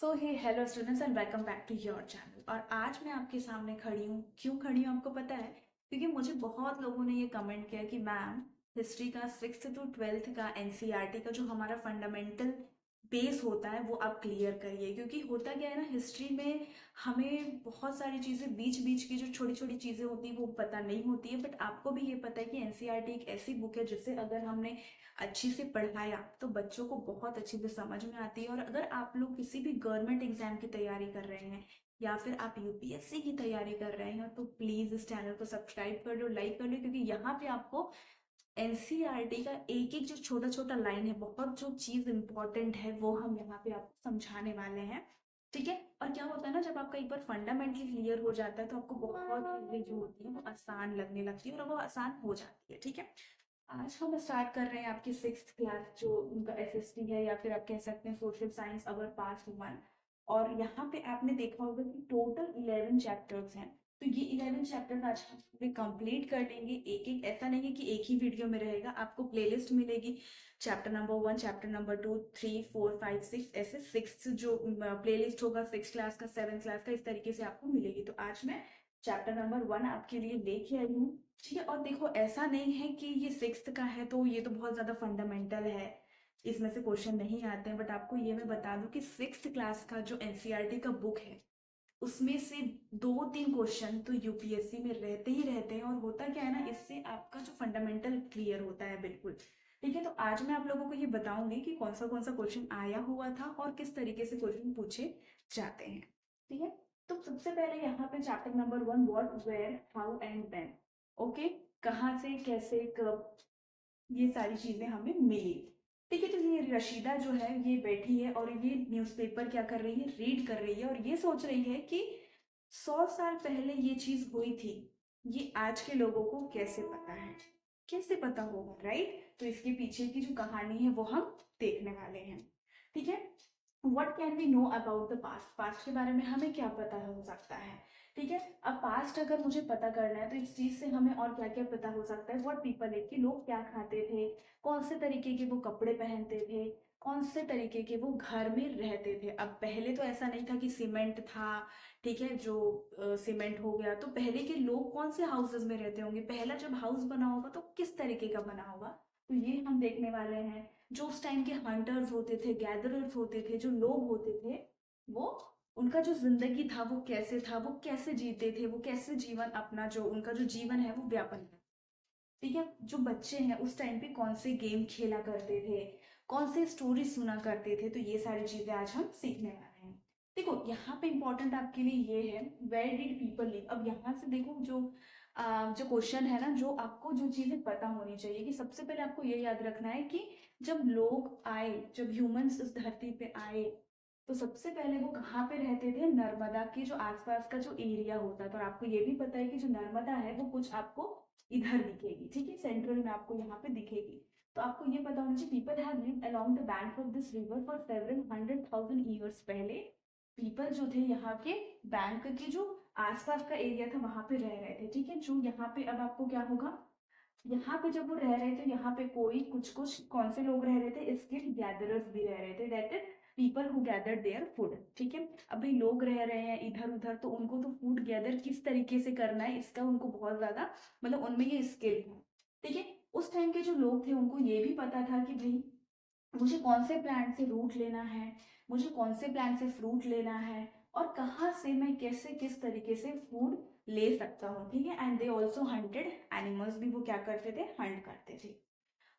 So hey hello students and welcome back to your channel. और आज मैं आपके सामने खड़ी हूँ। क्यों खड़ी हूँ आपको पता है? क्योंकि मुझे बहुत लोगों ने ये कमेंट किया कि मैम, हिस्ट्री का 6th to 12th का एनसीईआरटी का जो हमारा फंडामेंटल बेस होता है वो आप क्लियर करिए। क्योंकि होता क्या है ना, हिस्ट्री में हमें बहुत सारी चीज़ें बीच बीच की जो छोटी छोटी चीज़ें होती हैं वो पता नहीं होती है। बट आपको भी ये पता है कि एनसीईआरटी एक ऐसी बुक है जिसे अगर हमने अच्छी से पढ़ाया तो बच्चों को बहुत अच्छी से समझ में आती है। और अगर आप लोग किसी भी गवर्नमेंट एग्जाम की तैयारी कर रहे हैं या फिर आप यूपीएससी की तैयारी कर रहे हैं तो प्लीज़ इस चैनल को सब्सक्राइब कर लो, लाइक कर लो। क्योंकि यहाँ पे आपको एनसीईआरटी का एक एक जो छोटा छोटा लाइन है, बहुत जो चीज़ इंपॉर्टेंट है वो हम यहाँ पे आपको समझाने वाले हैं। ठीक है। और क्या होता है ना, जब आपका एक बार फंडामेंटली क्लियर हो जाता है तो आपको बहुत चीज़ें जो होती है वो आसान लगने लगती है और वो आसान हो जाती है। ठीक है। आज हम स्टार्ट कर रहे हैं आपकी 6th क्लास, जो उनका एसएसटी है या फिर आप कह सकते हैं सोशल साइंस अवर पास 1। और यहाँ पे आपने देखा होगा कि टोटल 11 चैप्टर्स हैं। तो ये 11 चैप्टर्स आज हम पूरे कंप्लीट कर लेंगे। एक एक ऐसा नहीं है कि एक ही वीडियो में रहेगा, आपको प्लेलिस्ट मिलेगी। चैप्टर नंबर 1, चैप्टर नंबर 2, 3, 4, 5, 6, ऐसे 6 जो प्लेलिस्ट होगा 6 क्लास का, 7 क्लास का, इस तरीके से आपको मिलेगी। तो आज मैं चैप्टर नंबर 1 आपके लिए लेके आई हूँ। ठीक है। और देखो, ऐसा नहीं है कि ये 6th का है तो ये तो बहुत ज़्यादा फंडामेंटल है, इसमें से क्वेश्चन नहीं आते हैं। बट आपको ये मैं बता दूं कि 6th क्लास का जो एनसीईआरटी का बुक है उसमें से 2-3 क्वेश्चन तो यूपीएससी में रहते ही रहते हैं। और होता क्या है ना, इससे आपका जो फंडामेंटल क्लियर होता है बिल्कुल। ठीक है। तो आज मैं आप लोगों को ये बताऊंगी कि कौन सा क्वेश्चन आया हुआ था और किस तरीके से क्वेश्चन पूछे जाते हैं। ठीक है। तो सबसे पहले यहाँ पे chapter number 1, what, where, how and when. Okay. कहाँ से, कैसे, कब, ये सारी चीजें हमें मिली। ठीक है। तो ये रशीदा जो है ये बैठी है और ये न्यूज़पेपर क्या कर रही है, रीड कर रही है। और ये सोच रही है कि 100 साल पहले ये चीज हुई थी, ये आज के लोगों को कैसे पता है, कैसे पता होगा, राइट? तो इसके पीछे की जो कहानी है वो हम देखने वाले हैं। ठीक है। What can we know about the past, past के बारे में हमें क्या पता हो सकता है। ठीक है। अब पास्ट अगर मुझे पता करना है तो इस चीज से हमें और क्या क्या पता हो सकता है। व्हाट पीपल है, कि लोग क्या खाते थे, कौन से तरीके के वो कपड़े पहनते थे, कौन से तरीके के वो घर में रहते थे। अब पहले तो ऐसा नहीं था कि सीमेंट था। ठीक है। जो सीमेंट हो गया, तो पहले के लोग कौन से हाउसेस में रहते होंगे, पहला जब हाउस बना होगा तो किस तरीके का बना होगा, तो ये हम देखने वाले हैं। जो उस टाइम के हंटर्स होते थे, गैदरर्स होते थे, जो लोग होते थे, वो उनका जो जिंदगी था वो कैसे था, वो कैसे जीते थे, वो कैसे जीवन अपना जो उनका जो जीवन है वो व्यापन है। ठीक है। जो बच्चे हैं उस टाइम पे कौन से गेम खेला करते थे, कौन से स्टोरी सुना करते थे, तो ये सारी चीजें आज हम सीखने वाले हैं। देखो, यहाँ पे इंपॉर्टेंट आपके लिए ये है, वेयर डिड पीपल लिव। अब यहाँ से देखो, जो क्वेश्चन है ना, जो आपको जो चीजें पता होनी चाहिए कि सबसे पहले आपको ये याद रखना है कि जब लोग आए, जब ह्यूमंस इस धरती पे आए, तो सबसे पहले वो कहाँ पे रहते थे, नर्मदा के जो आसपास का जो एरिया होता है। तो आपको ये भी पता है कि जो नर्मदा है वो कुछ आपको इधर दिखेगी। ठीक है। सेंट्रल में आपको यहाँ पे दिखेगी। तो आपको ये पता होना चाहिए, people have lived along the bank of this river for several 100,000 years. पहले पीपल जो थे यहाँ के बैंक के जो आसपास का एरिया था वहां पे रह रहे थे। ठीक है। जो यहाँ पे अब आपको क्या होगा, यहाँ पे जब वो रह रहे थे, यहाँ पे कोई कुछ कुछ कौन से लोग रह रहे थे, स्किल्ड गैदरर्स भी रह रहे थे, that is people who gather their food. ठीक है। अभी लोग रह रहे हैं इधर उधर, तो उनको तो फूड गैदर किस तरीके से करना है इसका उनको बहुत ज्यादा, मतलब उनमें ये स्किल है। ठीक है। उस टाइम के जो लोग थे उनको ये भी पता था कि भाई मुझे कौन से प्लांट से रूट लेना है, मुझे कौन से प्लांट से फ्रूट लेना है, और कहाँ से मैं कैसे किस तरीके से फूड ले सकता हूँ। ठीक है। And they also hunted animals, भी वो क्या करते थे, हंट करते थे।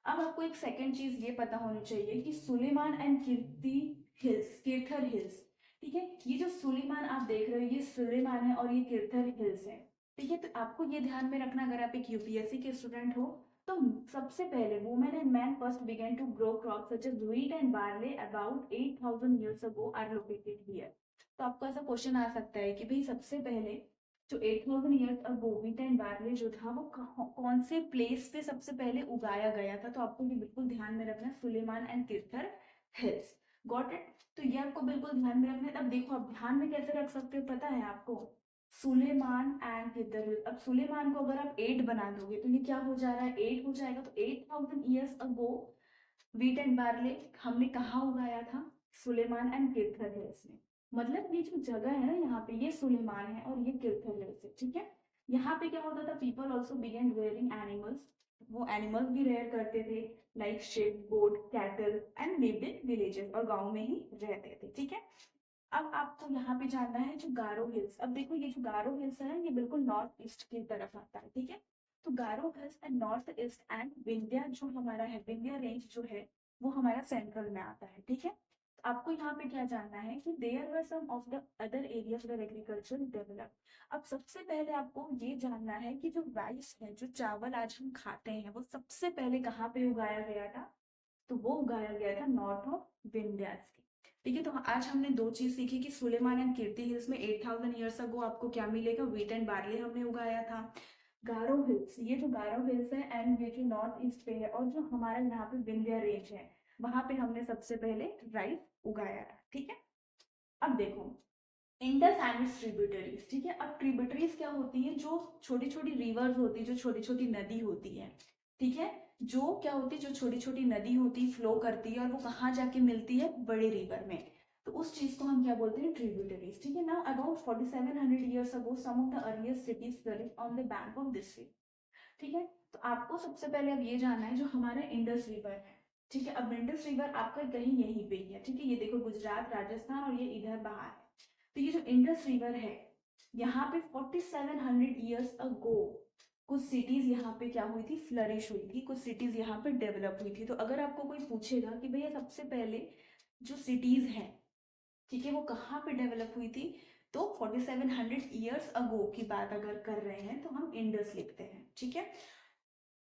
अब आपको एक सेकेंड चीज ये पता होनी चाहिए कि Sulaiman and Kirti hills, Kirthar hills. ठीक है। ये जो सुलेमान आप देख रहे हो ये सुलेमान है और ये किरथर हिल्स है। ठीक है। तो आपको ये ध्यान में रखना, अगर आप एक यूपीएससी के स्टूडेंट हो तो सबसे पहले women and man first began to grow crop such as wheat and barley about 8,000 years ago are located here. तो आपको ऐसा क्वेश्चन आ सकता है कि भाई सबसे पहले जो 8,000 years ago wheat and barley जो था वो कौन से प्लेस पे सबसे पहले उगाया गया था। तो आपको ये बिल्कुल ध्यान में रखना है, Sulaiman and Kirthar hills. Got it. तो ये आपको बिल्कुल ध्यान में रखना है। अब देखो, आप ध्यान में कैसे रख सकते हो पता है आपको, सुलेमान एंड किरथर हिल्स। अब सुलेमान को अगर आप 8 बना दोगे तो ये क्या हो जा रहा है, 8 हो जाएगा। तो 8,000 years ago wheat and barley हमने कहाँ उगाया था, सुलेमान एंड किरथर हिल्स में। मतलब ये जो जगह है ना यहाँ पे, ये सुलेमान है और ये किरथल है, ठीक है। यहाँ पे क्या होता था, people also began rearing animals, वो एनिमल्स भी रेयर करते थे, like sheep, goat, cattle and lived in villages, और गाँव में ही रहते थे, ठीक है। अब आपको यहाँ पे जानना है जो गारो हिल्स। अब देखो ये जो गारो हिल्स है ये बिल्कुल नॉर्थ ईस्ट की तरफ आता है, ठीक है। तो Garo hills and north east and Vindhya जो हमारा है, विंध्या रेंज जो है वो हमारा सेंट्रल में आता है, ठीक है। तो आपको यहाँ पे क्या जानना है कि there were some of the other areas where agriculture develop. अब सबसे पहले आपको ये जानना है कि जो राइस है, जो चावल आज हम खाते हैं, वो सबसे पहले कहाँ पे उगाया गया था। तो वो उगाया गया था नॉर्थ ऑफ विंध्यास की, ठीक है। तो आज हमने दो चीज सीखी कि सुलेमान एंड कीर्ति हिल्स में 8000 ईयर्स अगो आपको क्या मिलेगा, व्हीट एंड बार्ली हमने उगाया था। गारो हिल्स, ये जो गारो हिल्स है एंड ये जो नॉर्थ ईस्ट पे है, और जो हमारा यहाँ पे विंध्या रेंज है, वहां पे हमने सबसे पहले राइस उगाया था, ठीक है। अब देखो इंडस एंड इट्स ट्रिब्यूटरीज, ठीक है। अब ट्रिब्यूटरीज क्या होती है, जो छोटी छोटी रिवर्स होती है, जो छोटी छोटी नदी होती है, ठीक है। जो क्या होती है, जो छोटी छोटी नदी होती है, फ्लो करती है, और वो कहाँ जाके मिलती है, बड़े रिवर में। तो उस चीज को हम क्या बोलते हैं, ट्रिब्यूटरीज, ठीक है। Now about 4700 years ago some of the earliest cities flourish on the bank of this river, ठीक है। तो आपको सबसे पहले अब ये जानना है जो हमारा इंडस रिवर है, ठीक है। अब इंडस रिवर आपका कहीं यहीं पे ही है, ठीक है। ये देखो गुजरात, राजस्थान, और ये इधर बाहर है। तो ये जो इंडस रिवर है, यहाँ पे 4700 ईयर्स अगो कुछ सिटीज यहाँ पे क्या हुई थी, फ्लरिश हुई थी, कुछ सिटीज यहाँ पे डेवलप हुई थी। तो अगर आपको कोई पूछेगा कि भैया सबसे पहले जो सिटीज है, ठीक है, वो कहाँ पे डेवलप हुई थी, तो 4700 ईयर्स अगो की बात अगर कर रहे हैं तो हम इंडस लिखते हैं, ठीक है।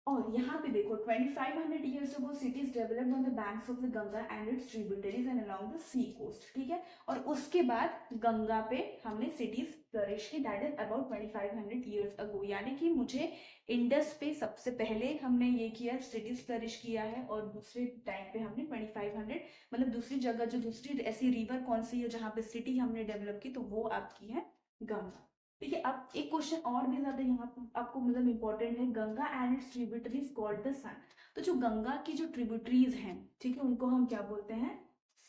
और यहाँ पे देखो 2500 years ago cities developed on the banks of the Ganga and its tributaries and along the sea coast, ठीक है। और उसके बाद गंगा पे हमने cities flourish की, that is about 2500 years ago। यानी कि मुझे इंडस पे सबसे पहले हमने ये किया, cities flourish किया है, और दूसरे टाइम पे हमने 2500, मतलब दूसरी जगह जो दूसरी ऐसी रिवर कौन सी है जहाँ पे सिटी हमने डेवलप की, तो वो आपकी है गंगा, ठीक है। अब एक क्वेश्चन और भी ज्यादा यहाँ आपको मतलब इंपॉर्टेंट है, Ganga and its tributaries called the Son. तो जो गंगा की जो ट्रिब्यूटरीज हैं, ठीक है, उनको हम क्या बोलते हैं,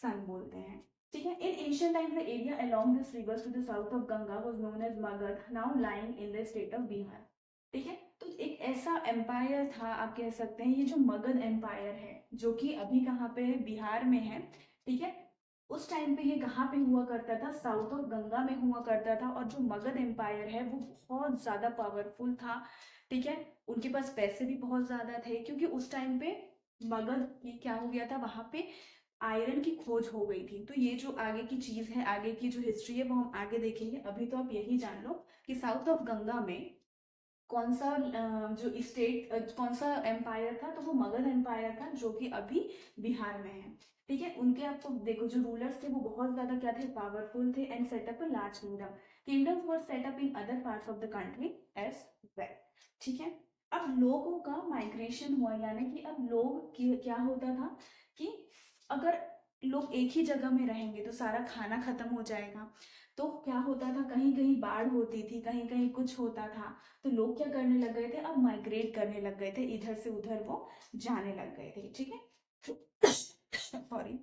सन बोलते हैं, ठीक है। In ancient times the area along this rivers to the south of Ganga was known as Magadh, now lying in the state of Bihar, ठीक है। तो एक ऐसा एम्पायर था, आप कह सकते हैं ये जो मगध एम्पायर है, जो कि अभी कहाँ पे है, बिहार में है, ठीक है। उस टाइम पे ये कहाँ पे हुआ करता था, साउथ ऑफ गंगा में हुआ करता था। और जो मगध एम्पायर है वो बहुत ज्यादा पावरफुल था, ठीक है। उनके पास पैसे भी बहुत ज्यादा थे, क्योंकि उस टाइम पे मगध ये क्या हो गया था, वहां पे आयरन की खोज हो गई थी। तो ये जो आगे की चीज है, आगे की जो हिस्ट्री है, वो हम आगे देखेंगे। अभी तो आप यही जान लो कि साउथ ऑफ गंगा में कौन सा जो स्टेट, कौन सा एम्पायर था, तो वो मगध एम्पायर था, जो कि अभी बिहार में है, ठीक है। उनके आपको देखो जो रूलर्स थे वो बहुत ज्यादा क्या थे, पावरफुल थे, and set up a large kingdom. Kingdoms were set up in other parts of the country as well, ठीक है। अब लोगों का माइग्रेशन हुआ, यानी कि अब लोग क्या होता था कि अगर लोग एक ही जगह में रहेंगे तो सारा खाना खत्म हो जाएगा। तो क्या होता था, कहीं कहीं बाढ़ होती थी, कहीं कहीं कुछ होता था। तो लोग क्या करने लग गए थे, अब माइग्रेट करने लग गए थे, इधर से उधर वो जाने लग गए थे, ठीक है। Sorry.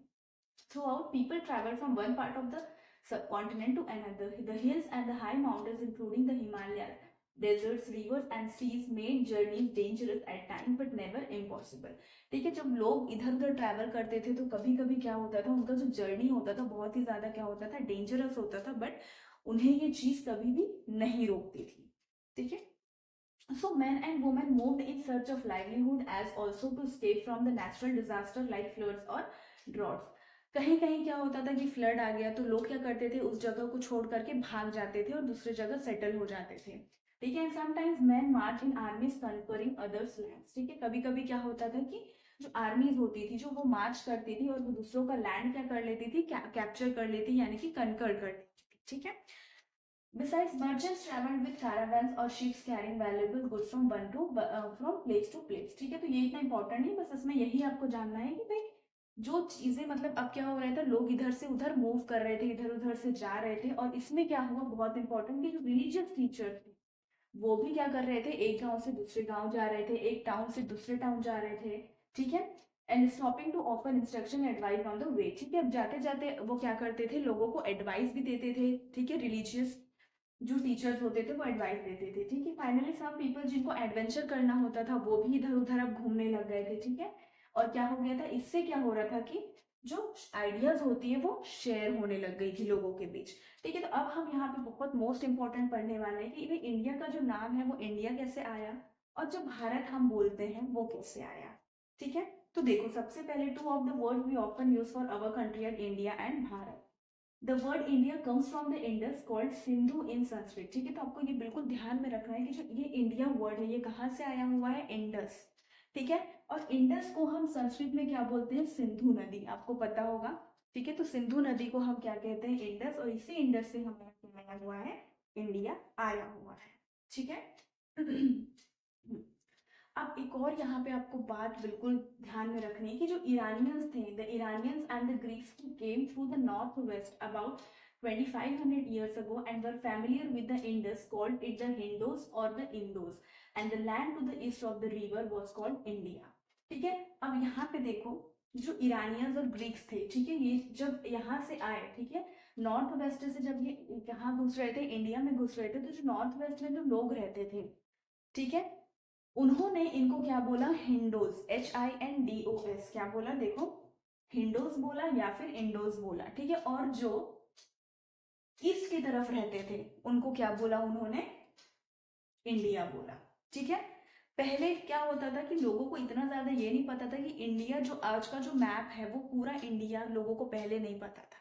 Throughout, people travel from one part of the subcontinent to another. The hills and the high mountains, including the Himalayas, deserts, rivers, and seas, made journeys dangerous at times, but never impossible. ठीक है, जब लोग इधर उधर travel करते थे तो कभी कभी क्या होता था, उनका जो जर्नी होता था बहुत ही ज्यादा क्या होता था, डेंजरस होता था, बट उन्हें ये चीज कभी भी नहीं रोकती थी, ठीक है। So men and women moved in search of livelihood as also to escape from the natural disaster like floods or droughts. कहीं कहीं क्या होता था कि फ्लड आ गया तो लोग क्या करते थे, उस जगह को छोड़ करके भाग जाते थे और दूसरी जगह सेटल हो जाते थे, ठीक है। समटाइम्स मैन मार्च इन आर्मीज कन्करिंग अदर्स लैंड्स, ठीक है। कभी कभी क्या होता था कि जो आर्मीज होती थी जो वो मार्च करती थी और वो दूसरों का लैंड क्या कर लेती थी, कैप्चर कर लेती, यानी कि कनकर कर लेती थी, ठीक है। Besides, merchants traveled with caravans or ships carrying valuable goods from from place to place, ठीक है। तो ये इतना इंपॉर्टेंट नहीं, बस इसमें यही आपको जानना है कि भाई जो चीजें मतलब अब क्या हो रहा था, लोग इधर से उधर मूव कर रहे थे, इधर उधर से जा रहे थे, और इसमें क्या हुआ बहुत इंपॉर्टेंट कि जो रिलीजियस टीचर थे वो भी क्या कर रहे थे, एक गांव से दूसरे गांव जा रहे थे, एक टाउन से दूसरे टाउन जा रहे थे, ठीक है। And stopping to offer instruction advice on the way. ठीक है, अब जाते जाते वो क्या करते थे, लोगों को एडवाइस भी देते थे। ठीक है, रिलीजियस जो टीचर्स होते थे वो एडवाइस देते थे। ठीक है, फाइनली सम पीपल जिनको एडवेंचर करना होता था वो भी इधर उधर अब घूमने लग गए थे। ठीक है, और क्या हो गया था, इससे क्या हो रहा था कि जो आइडियाज होती है वो शेयर होने लग गई थी लोगों के बीच। ठीक है, तो अब हम यहाँ पे बहुत मोस्ट इंपॉर्टेंट पढ़ने वाले हैं कि भाई इंडिया का जो नाम है वो इंडिया कैसे आया, और जो भारत हम बोलते हैं वो कैसे आया। ठीक है, तो देखो सबसे पहले two of the word we often use for our country and India and Bharat. The word India comes from the Indus called Sindhu in Sanskrit. ठीक है, तो आपको ये बिल्कुल ध्यान में रखना है कि जो ये इंडिया वर्ड है ये कहाँ से आया हुआ है, इंडस। ठीक है, और इंडस को हम संस्कृत में क्या बोलते हैं, सिंधु नदी, आपको पता होगा। ठीक है, तो सिंधु नदी को हम क्या कहते हैं, इंडस, और इसी इंडस से हमारा क्या आया हुआ है, इंडिया आया हुआ है। ठीक है अब एक और यहाँ पे आपको बात बिल्कुल ध्यान में रखनी है कि जो ईरानियंस थे, the Iranians and the Greeks came through the north west about 2500 years ago and were familiar with the Indus, called it the Hindos or the Indos, and the land to the east of the river was called India। ठीक है, अब यहाँ पे देखो जो Iranians और Greeks थे, ठीक है, ये जब यहाँ से आए, ठीक है, नॉर्थ वेस्ट से जब ये यहाँ घुस रहे थे, इंडिया में घुस रहे थे, तो जो नॉर्थ वेस्ट में जो लोग रहते थे, ठीक है, उन्होंने इनको क्या बोला, हिंडोज, HINDOS, क्या बोला, देखो हिंडोज बोला या फिर इंडोज बोला। ठीक है, और जो ईस्ट की तरफ रहते थे उनको क्या बोला उन्होंने, इंडिया बोला। ठीक है, पहले क्या होता था कि लोगों को इतना ज्यादा ये नहीं पता था कि इंडिया जो आज का जो मैप है वो पूरा इंडिया लोगों को पहले नहीं पता था।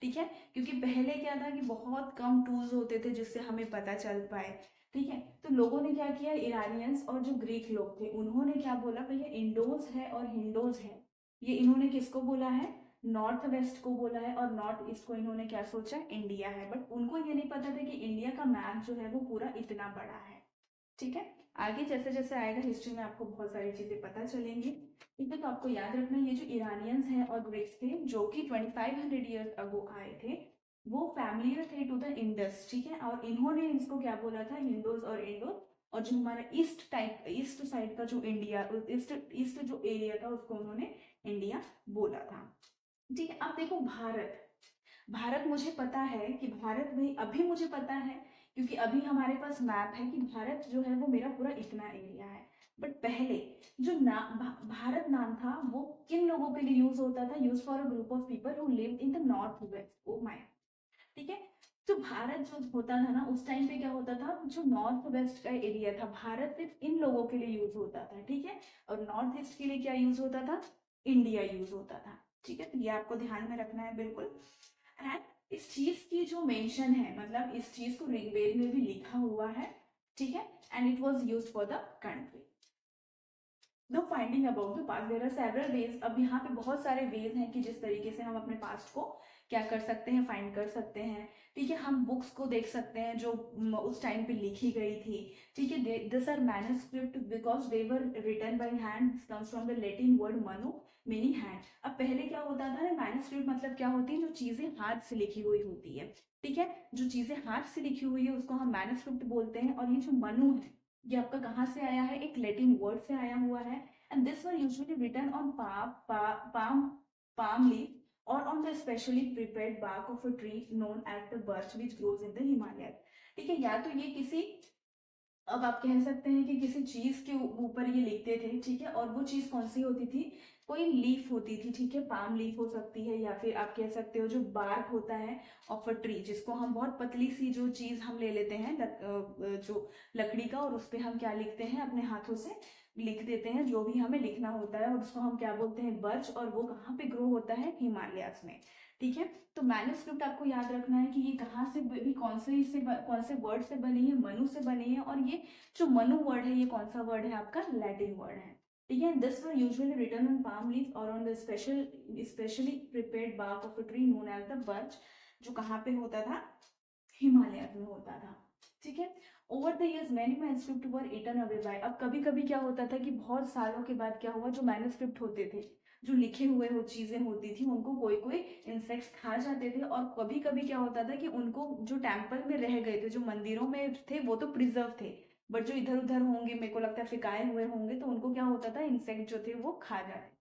ठीक है, क्योंकि पहले क्या था कि बहुत कम टूल्स होते थे जिससे हमें पता चल पाए। ठीक है, तो लोगों ने क्या किया, इरानियंस और जो ग्रीक लोग थे उन्होंने क्या बोला, भैया इंडोज है और हिंडोज है, ये इन्होंने किसको बोला है, नॉर्थ वेस्ट को बोला है, और नॉर्थ ईस्ट को इन्होंने क्या सोचा, इंडिया है। बट उनको ये नहीं पता था कि इंडिया का मैप जो है वो पूरा इतना बड़ा है। ठीक है, आगे जैसे जैसे आएगा हिस्ट्री में आपको बहुत सारी चीजें पता चलेंगी। ठीक है, तो आपको याद रखना ये जो ईरानियंस हैं और ग्रीक्स थे जो कि 2500 ईयर्स अगो आए थे, वो फैमिलियर थे टू द इंडस। ठीक है, और इन्होंने इसको क्या बोला था, हिंदोज और इंडो, और जो हमारा ईस्ट साइड का जो इंडिया, ईस्ट जो एरिया था उसको उन्होंने इंडिया बोला था। ठीक है, अब देखो भारत, भारत मुझे पता है कि भारत में अभी मुझे पता है क्योंकि अभी हमारे पास मैप है कि भारत जो है वो मेरा पूरा इतना एरिया है। बट पहले जो भारत नाम था वो किन लोगों के लिए यूज होता था, use for a group of people who lived in the north west. Oh my, ठीक है, तो भारत जो होता था ना उस टाइम पे क्या होता था, जो नॉर्थ वेस्ट का एरिया था भारत सिर्फ इन लोगों के लिए यूज होता था। ठीक है, और नॉर्थ ईस्ट के लिए क्या यूज होता था, इंडिया यूज होता था। ठीक है, तो ये आपको ध्यान में रखना है बिल्कुल। एंड इस चीज की जो मेंशन है, मतलब इस चीज को ऋग्वेद में भी लिखा हुआ है। ठीक है, and it was used for the country. The finding about the past, there are several ways. अब यहाँ पे बहुत सारे वेज हैं कि जिस तरीके से हम अपने पास्ट को क्या कर सकते हैं, फाइंड कर सकते हैं। ठीक है, हम बुक्स को देख सकते हैं जो उस टाइम पे लिखी गई थी। ठीक है, this are manuscript because they were written by hand, comes from the Latin word manu meaning hand. अब पहले क्या होता था ना, मैन्युस्क्रिप्ट मतलब क्या होती है, जो चीजें हाथ से लिखी हुई होती है। ठीक है, जो चीजें हाथ से लिखी हुई है उसको हम मैन्युस्क्रिप्ट बोलते हैं। और ये जो मनु है ये आपका कहाँ से आया है, एक लैटिन वर्ड से आया हुआ है। And this were usually written on palm leaf or on the specially prepared bark of a tree known as the birch which grows in the Himalayas। ठीक है, या तो ये किसी, अब आप कह सकते हैं कि किसी चीज के ऊपर ये लिखते थे। ठीक है, और वो चीज कौन सी होती थी, कोई लीफ होती थी। ठीक है, पाम लीफ हो सकती है, या फिर आप कह सकते हो जो बार्क होता है ऑफ अ ट्री, जिसको हम बहुत पतली सी जो चीज हम ले लेते हैं जो लकड़ी का, और उस पर हम क्या लिखते हैं, अपने हाथों से लिख देते हैं जो भी हमें लिखना होता है, और उसको हम क्या बोलते हैं, बर्च। और वो कहाँ पे ग्रो होता है, हिमालयास में। ठीक है, तो मैन्युस्क्रिप्ट आपको याद रखना है कि ये कहाँ से भी, कौन से वर्ड से बनी है, मनु से बनी है। और ये जो मनु वर्ड है ये कौन सा वर्ड है, आपका लैटिन वर्ड है। ठीक है, this were usually written on palm leaf और on the specially prepared bark of a tree known as the birch, जो कहाँ पे होता था, हिमालय में होता था। ठीक है, over the years many manuscript were eaten away by. अब कभी कभी क्या होता था कि बहुत सालों के बाद क्या हुआ, जो मैन्युस्क्रिप्ट होते थे, जो लिखे हुए वो चीजें होती थी, उनको कोई कोई इंसेक्ट्स खा जाते थे। और कभी कभी क्या होता था कि उनको जो टेम्पल में रह गए थे, जो मंदिरों में थे, वो तो प्रिजर्व थे, बट जो इधर उधर होंगे, मेरे को लगता है फिकाए हुए होंगे, तो उनको क्या होता था, इंसेक्ट जो थे वो खा जाते।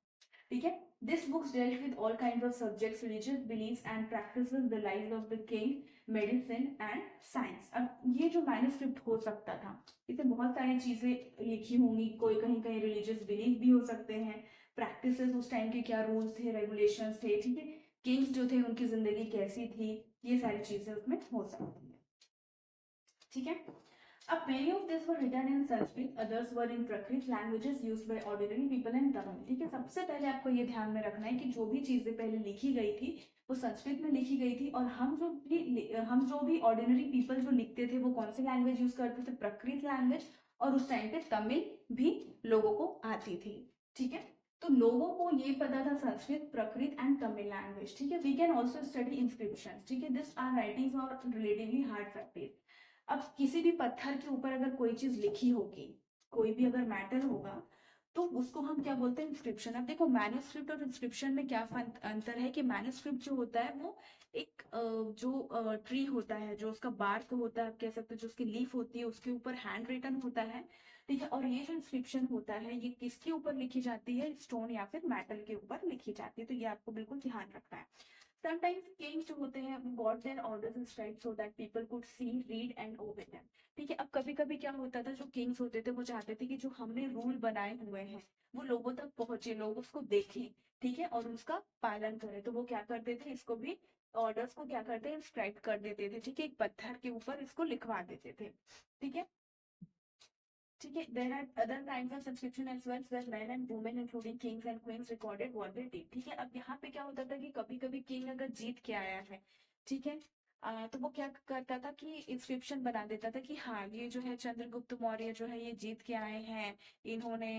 ठीक है। This books dealt with all kind of subjects, religious beliefs and practices, the lives of the king, medicine and science. अब ये जो मैन्युस्क्रिप्ट हो सकता था, इसमें बहुत सारी चीजें लिखी होंगी, कोई कहीं कहीं रिलीजियस बिलीफ भी हो सकते हैं, प्रैक्टिसेस उस टाइम के क्या रूल्स थे, रेगुलेशंस थे, ठीक है, किंग्स जो थे उनकी जिंदगी कैसी थी, ये सारी चीजें उसमें हो सकती है, ठीक है। अब many of these were written in Sanskrit, others were in Prakrit, languages used by ordinary people and Tamil। ठीक है, सबसे पहले आपको ये ध्यान में रखना है कि जो भी चीजें पहले लिखी गई थी वो संस्कृत में लिखी गई थी, और हम जो भी ऑर्डिनरी पीपल जो लिखते थे वो कौन सी लैंग्वेज यूज करते थे, प्रकृत लैंग्वेज, और उस टाइम पे तमिल भी लोगों को आती थी, ठीक है। तो लोगों को ये पता था संस्कृत, प्रकृत एंड तमिल लैंग्वेज, ठीक है। We can also study inscription, ठीक है, दिस आर राइटिंग्स और रिलेटिवली हार्ड फैक्ट्स। अब किसी भी पत्थर के ऊपर अगर कोई चीज लिखी होगी, कोई भी अगर मैटर होगा, तो उसको हम क्या बोलते हैं, इंस्क्रिप्शन। अब देखो मैन्युस्क्रिप्ट और इंस्क्रिप्शन में क्या अंतर है कि मैन्युस्क्रिप्ट जो होता है वो एक जो ट्री होता है, जो उसका बार्क होता है, आप कह सकते हो, जो उसकी लीफ होती है उसके ऊपर हैंड रिटन होता है, ठीक है। और ये जो इंस्क्रिप्शन होता है ये किसके ऊपर लिखी जाती है, स्टोन या फिर मेटल के ऊपर लिखी जाती है, तो ये आपको बिल्कुल ध्यान रखना है। Sometimes kings जो होते हैं got their orders inscribed so that people could see, read and obey them। ठीक है, अब कभी कभी क्या होता था, जो किंग्स होते थे वो चाहते थे कि जो हमने रूल बनाए हुए हैं वो लोगों तक पहुंचे, लोग उसको देखें, ठीक है, और उसका पालन करें, तो वो क्या करते थे, इसको भी ऑर्डर्स को क्या करते हैं, इंस्क्राइब कर देते थे, ठीक है, एक पत्थर के ऊपर इसको लिखवा देते थे, ठीक है। ठीक है, there are other kinds of subscription as well, where men and women including kings and queens recorded what they did. ठीक है, अब यहाँ पे क्या होता था कि कभी कभी किंग अगर जीत के आया है, ठीक है, तो वो क्या करता था कि इंस्क्रिप्शन बना देता था कि हाँ ये जो है चंद्रगुप्त मौर्य जो है ये जीत के आए हैं, इन्होंने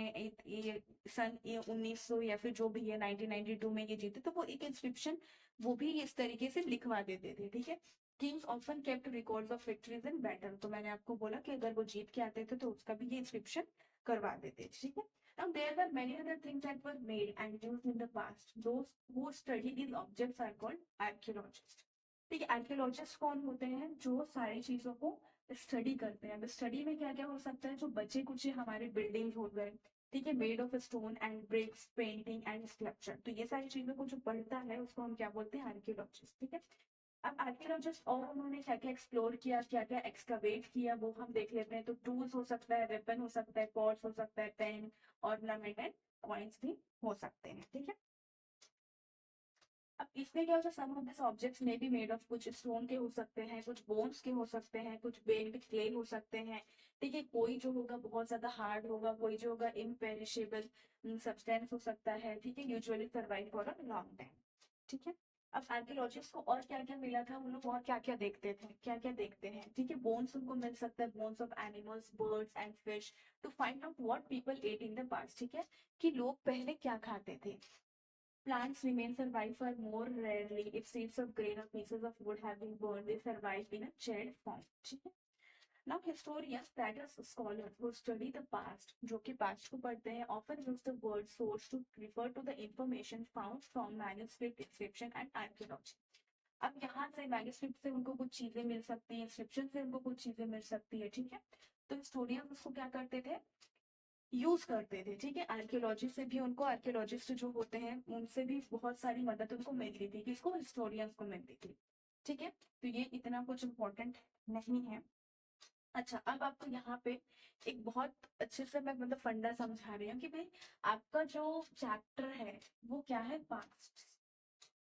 ये सन 1900 या फिर जो भी है 1992 में ये जीते, तो वो एक इंस्क्रिप्शन वो भी इस तरीके से लिखवा देते थे, ठीक है। Kings often kept records of victories in battle, तो मैंने आपको बोला कि अगर वो जीत के आते थे तो उसका भी ये इंस्क्रिप्शन करवा देते, ठीक है। Now there were many other things that were made and used in the past. Those who study these objects are called archaeologists। ठीक है, आर्कियोलॉजिस्ट कौन होते हैं, जो सारी चीजों को स्टडी करते हैं। अब स्टडी में क्या क्या हो सकता है, जो बचे कुछ हमारे बिल्डिंग्स हो गए, ठीक है, made of stone and bricks, painting and sculpture, तो ये सारी चीजों को जो पढ़ता है उसको हम क्या बोलते हैं, आर्कियोलॉजिस्ट, ठीक है। अब आर्कियोलॉजिस्ट और उन्होंने क्या क्या एक्सप्लोर किया, क्या क्या एक्सकवेट किया, वो हम देख लेते हैं। तो टूल्स हो सकता है, वेपन हो सकता है, पॉट्स हो सकता है, पेन, ऑर्नामेंट एंड कॉइन्स भी हो सकते हैं, ठीक है। अब इसमें क्या होता है, सम ऑफ दिस ऑब्जेक्ट्स में बी मेड ऑफ, कुछ स्टोन के हो सकते हैं, कुछ बोन्स के हो सकते हैं, कुछ बेक्ड क्ले हो सकते हैं, ठीक है। कोई जो होगा बहुत ज्यादा हार्ड होगा, कोई जो होगा इम्पेरिशेबल सब्सटेंस हो सकता है, ठीक है, usually survive for a long time, ठीक है। अब आर्कियोलॉजिस्ट को और क्या क्या मिला था, वो लोग और क्या क्या देखते थे, क्या क्या देखते हैं, ठीक है। बोन्स उनको मिल सकता है, bones of animals, birds and fish, to find out what people ate in the past, ठीक है, कि लोग पहले क्या खाते थे। Plants remain survive for more rarely if seeds of grain or pieces of wood have been burned, they survive in a charred form, ठीक है। Now historians, that is scholars who study the past, जो कि past को पढ़ते हैं, often use the word source to refer to the information found from manuscript, inscription and archaeology। अब यहाँ से मैन्युस्क्रिप्ट से उनको कुछ चीजें मिल सकती है, इंस्क्रिप्शन से उनको कुछ चीजें मिल सकती है, ठीक है। तो हिस्टोरियंस उसको क्या करते थे, यूज करते थे, ठीक है। आर्कियोलॉजी से भी उनको, आर्कियोलॉजिस्ट जो होते हैं उनसे भी बहुत सारी मदद उनको मिलती थी, किसको, हिस्टोरियंस को मिलती थी, ठीक है। तो ये इतना कुछ इम्पोर्टेंट नहीं है। अच्छा, अब आपको यहाँ पे एक बहुत अच्छे से मैं मतलब फंडा समझा रही हूँ कि भाई आपका जो चैप्टर है वो क्या है, पास्ट।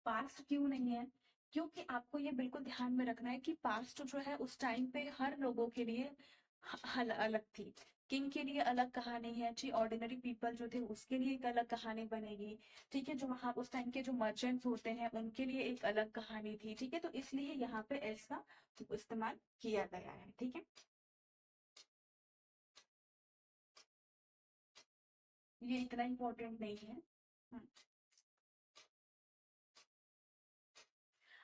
पास्ट क्यों नहीं है, क्योंकि आपको ये बिल्कुल ध्यान में रखना है कि पास्ट जो है उस टाइम पे हर लोगों के लिए अलग थी। किंग के लिए अलग कहानी है जी, ऑर्डिनरी पीपल जो थे उसके लिए एक अलग कहानी बनेगी, ठीक है। जो वहाँ उस टाइम के जो मर्चेंट्स होते हैं उनके लिए एक अलग कहानी थी, ठीक है। तो इसलिए यहाँ पे ऐसा इस्तेमाल किया गया है, ठीक है। ये इतना इम्पोर्टेंट नहीं है। हम्म।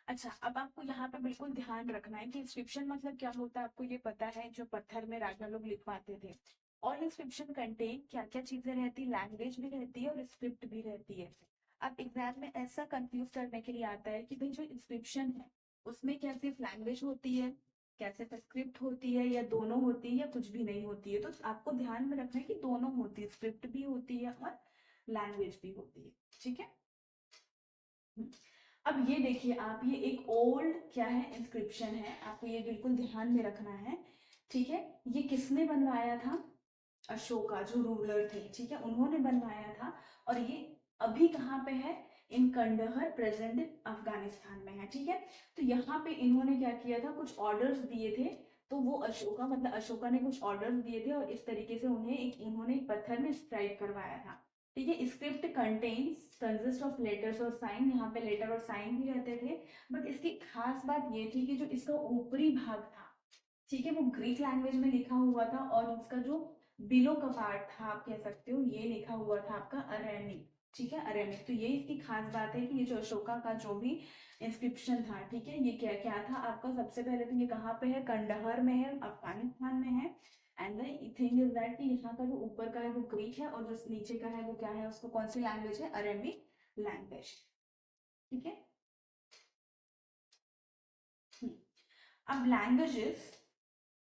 अच्छा, अब आपको यहाँ पे बिल्कुल ध्यान रखना है कि इंस्क्रिप्शन मतलब क्या होता है, आपको ये पता है, जो पत्थर में राजा लोग लिखवाते थे। और इंस्क्रिप्शन कंटेन क्या क्या चीजें रहती, लैंग्वेज भी रहती है और स्क्रिप्ट भी रहती है। अब एग्जाम में ऐसा कंफ्यूज करने के लिए आता है कि भाई जो इंस्क्रिप्शन है उसमें क्या सिर्फ लैंग्वेज होती है, क्या सिर्फ स्क्रिप्ट होती है, या दोनों होती है, या कुछ भी नहीं होती है। तो आपको ध्यान में रखना है कि दोनों होती है, स्क्रिप्ट भी होती है और लैंग्वेज भी होती है, ठीक है। अब ये देखिए आप, ये एक ओल्ड क्या है, इंस्क्रिप्शन है, आपको ये बिल्कुल ध्यान में रखना है, ठीक है। ये किसने बनवाया था? अशोका, जो रूलर थे, ठीक है, उन्होंने बनवाया था। और ये अभी कहाँ पे है? इन कंडहर, प्रेजेंट अफगानिस्तान में है, ठीक है। तो यहाँ पे इन्होंने क्या किया था, कुछ ऑर्डर्स दिए थे। तो वो अशोका, मतलब अशोका ने कुछ ऑर्डर्स दिए थे और इस तरीके से उन्होंने एक पत्थर में स्क्राइब करवाया था, ठीक है। Script contains consist of letters और साइन, यहाँ पे लेटर और साइन भी रहते थे। बट इसकी खास बात ये थी कि जो इसका ऊपरी भाग था, ठीक है, वो ग्रीक लैंग्वेज में लिखा हुआ था, और इसका जो बिलो का पार्ट था, आप कह सकते हो, ये लिखा हुआ था आपका अरेमिक, ठीक है, अरेमिक। तो ये इसकी खास बात है कि ये जो अशोका का जो भी इंस्क्रिप्शन था, ठीक है, ये क्या क्या था आपका, सबसे पहले तो ये कहाँ पे है? कंडहर में है, अफगानिस्तान में है। And the thing is that कि यहाँ का जो ऊपर का है वो ग्रीक है, और जो नीचे का है वो क्या है, उसको कौन सी लैंग्वेज है? अरेबिक लैंग्वेज, ठीक है। अब लैंग्वेजेस,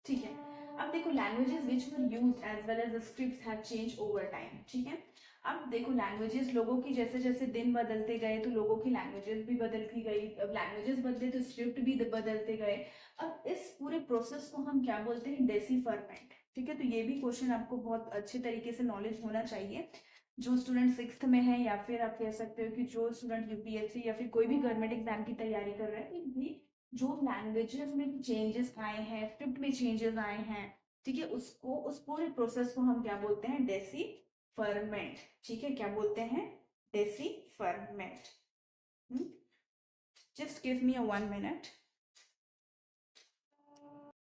ठीक है। अब देखो languages which were used as well as the scripts have change over time, ठीक है। अब देखो लैंग्वेजेस, लोगों की जैसे जैसे दिन बदलते गए तो लोगों की लैंग्वेजेस भी बदलती गई, अब लैंग्वेजेस बदले तो स्क्रिप्ट भी बदलते गए। अब इस पूरे प्रोसेस को हम क्या बोलते हैं? डेसिफरमेंट, ठीक है। तो ये भी क्वेश्चन आपको बहुत अच्छे तरीके से नॉलेज होना चाहिए। जो स्टूडेंट सिक्स्थ में है, या फिर आप कह सकते हो कि जो स्टूडेंट यूपीएससी या फिर कोई भी गवर्नमेंट एग्जाम की तैयारी कर रहे हैं, भी जो लैंग्वेजेस में चेंजेस आए हैं, स्क्रिप्ट में चेंजेस आए हैं, ठीक है, उसको, उस पूरे प्रोसेस को हम क्या बोलते हैं? डेसिफरमेंट, ठीक है। क्या बोलते हैं? डेसिफरमेंट। जस्ट गिव मी अ 1 minute।